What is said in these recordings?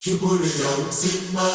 Kiburi ya uzima.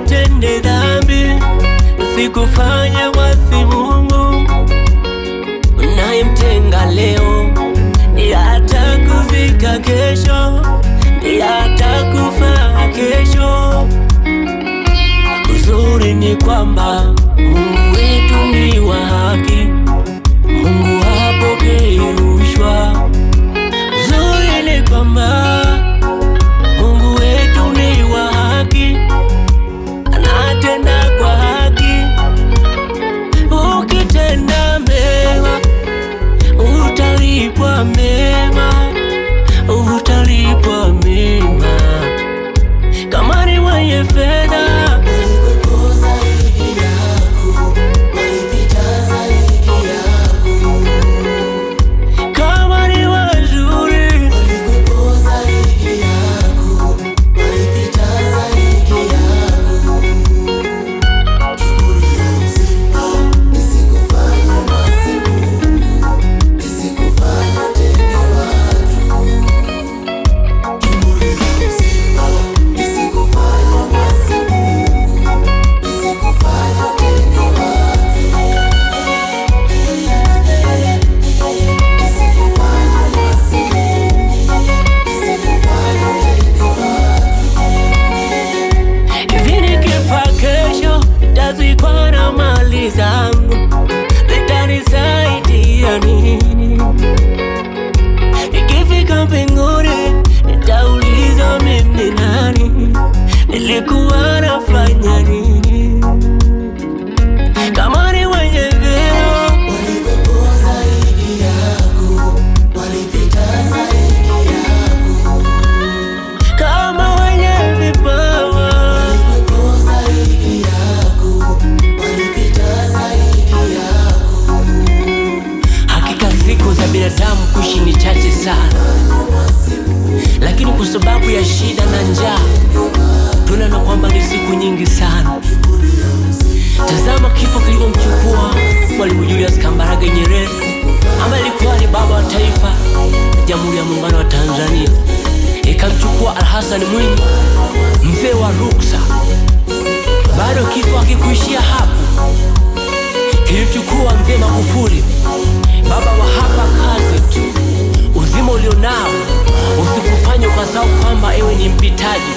Tende dhambi, usikufanya wasi Mungu. Unayemtenga leo yatakuzika kesho, yatakufa kesho. Uzuri ni kwamba Mungu wetu ni wa haki, Mungu hapokei rushwa. Uzuri ni kwamba Mungu wetu ni wa haki, anatenda kwa haki. Ukitenda mema utalipwa mema, utalipwa mema. Kama ni mwenye fedha zikwa na mali zangu zitanisaidia nini? Ikifika mbinguni nitauliza mimi nani, nilikuwa nafanya nini? Kama ni wenye vyeo walikuwa zaidi yako, walipita zaidi yako. Kama wenye vipawa walikuwa zaidi yako, walipita zaidi yako. Hakika siku za binadamu kuishi ni chache sana, lakini kwa sababu ya shida na njaa tunaona kwamba ni siku nyingi sana. Tazama kifo kilivyomchukua Mwalimu Julius Kambarage Nyerere, ambaye alikuwa ni baba wa taifa Jamhuri ya Muungano wa Tanzania. Ikamchukua Al-Hassan Mwinyi, mzee wa ruksa. Bado kifo hakikuishia hapo, kilimchukua mzee Magufuli, baba wa hapa kazi tu. Uzima ulionao usikufanye ukasahau kwamba ewe ni mpitaji.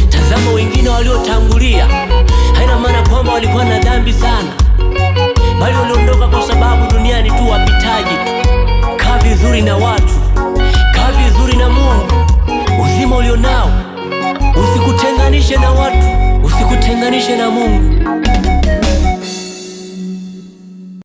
Tazama wengine waliotangulia, haina maana kwamba walikuwa na dhambi sana, bali waliondoka kwa sababu duniani tu wapitaji. Kaa vizuri na watu, kaa vizuri na Mungu. Uzima ulionao usikutenganishe na watu, usikutenganishe na Mungu.